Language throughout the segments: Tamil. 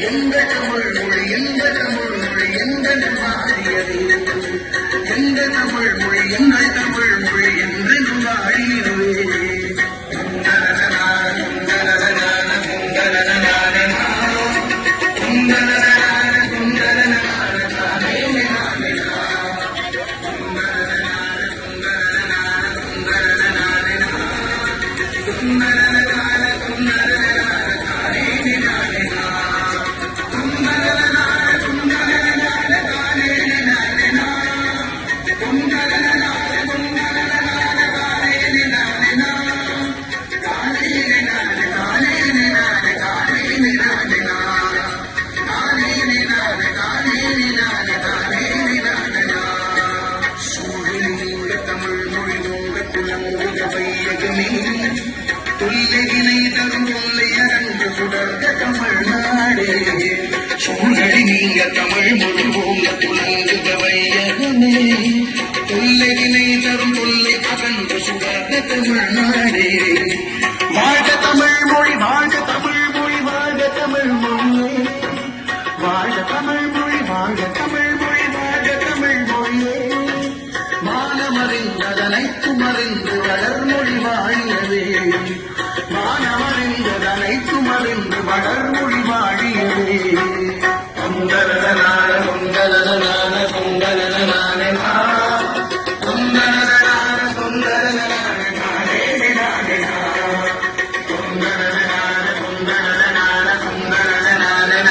எந்த தமிழ் மொழி எந்த தமிழ் மொழி எந்த வாழியது எந்த தமிழ் மொழி எங்கள் தமிழ் மொழி என்று வாழியது சூழலி நீங்க தமிழ் மொழி போங்க துணங்குக வையகமே தொல்லையினை தரும் தொல்லை அகன்று சுடர்ந்த தமிழ்நாடே வாழ்க தமிழ் மொழி வாழ்க தமிழ் மொழி வாழ்க தமிழ் மொழியே வாழ்க தமிழ் மொழி வாழ்க தமிழ் மொழி வாழ்க தமிழ் மொழியே மானமறிந்ததனைத்தும் அறிந்து வளர்மொழி வாழியவே மானமறிந்ததனைத்தும் அறிந்து வளர்மொழி வாழியவே பொங்கலனான பொங்கலனான பொங்கலனான பொங்கலனான பொங்கலனான நானே நானே பொங்கலனான பொங்கலனான பொங்கலனான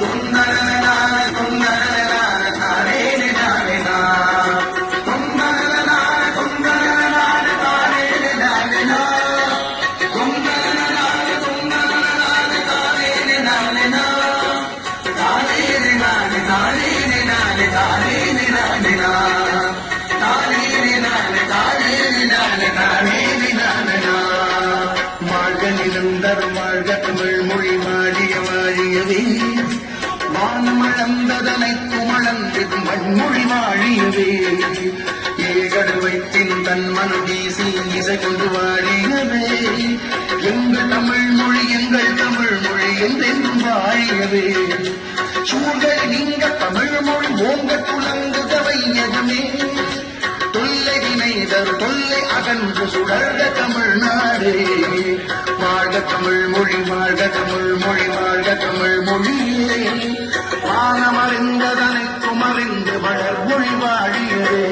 பொங்கலனான பொங்கலனான நானே நானே பொங்கலனான பொங்கலனான நானே நானே பொங்கலனான பொங்கலனான நானே நானே வாழ்க தமிழ் மொழி வாழிய வாழியவே வானமளந்ததனைத்தும் அளந்திடும் மண்மொழி வாழியவே ஏகடு வைத்தின் தன் மனம் வீசி இசை கொண்டு வாழியவே எங்கள் தமிழ் மொழி என்றென்றும் வாழியவே சூழல் நீங்க தமிழ் மொழி ஓங்க துளங்குக வையகமே தொல்லையினை தரு தொல்லை அகன்று சுடர்ந்த தமிழ்நாடே வாழ்க தமிழ் மொழி வாழ்க தமிழ் மொழி வாழ்க தமிழ் மொழியே வானமறிந்ததனைத்தும் அறிந்து வளர் மொழி வாழியே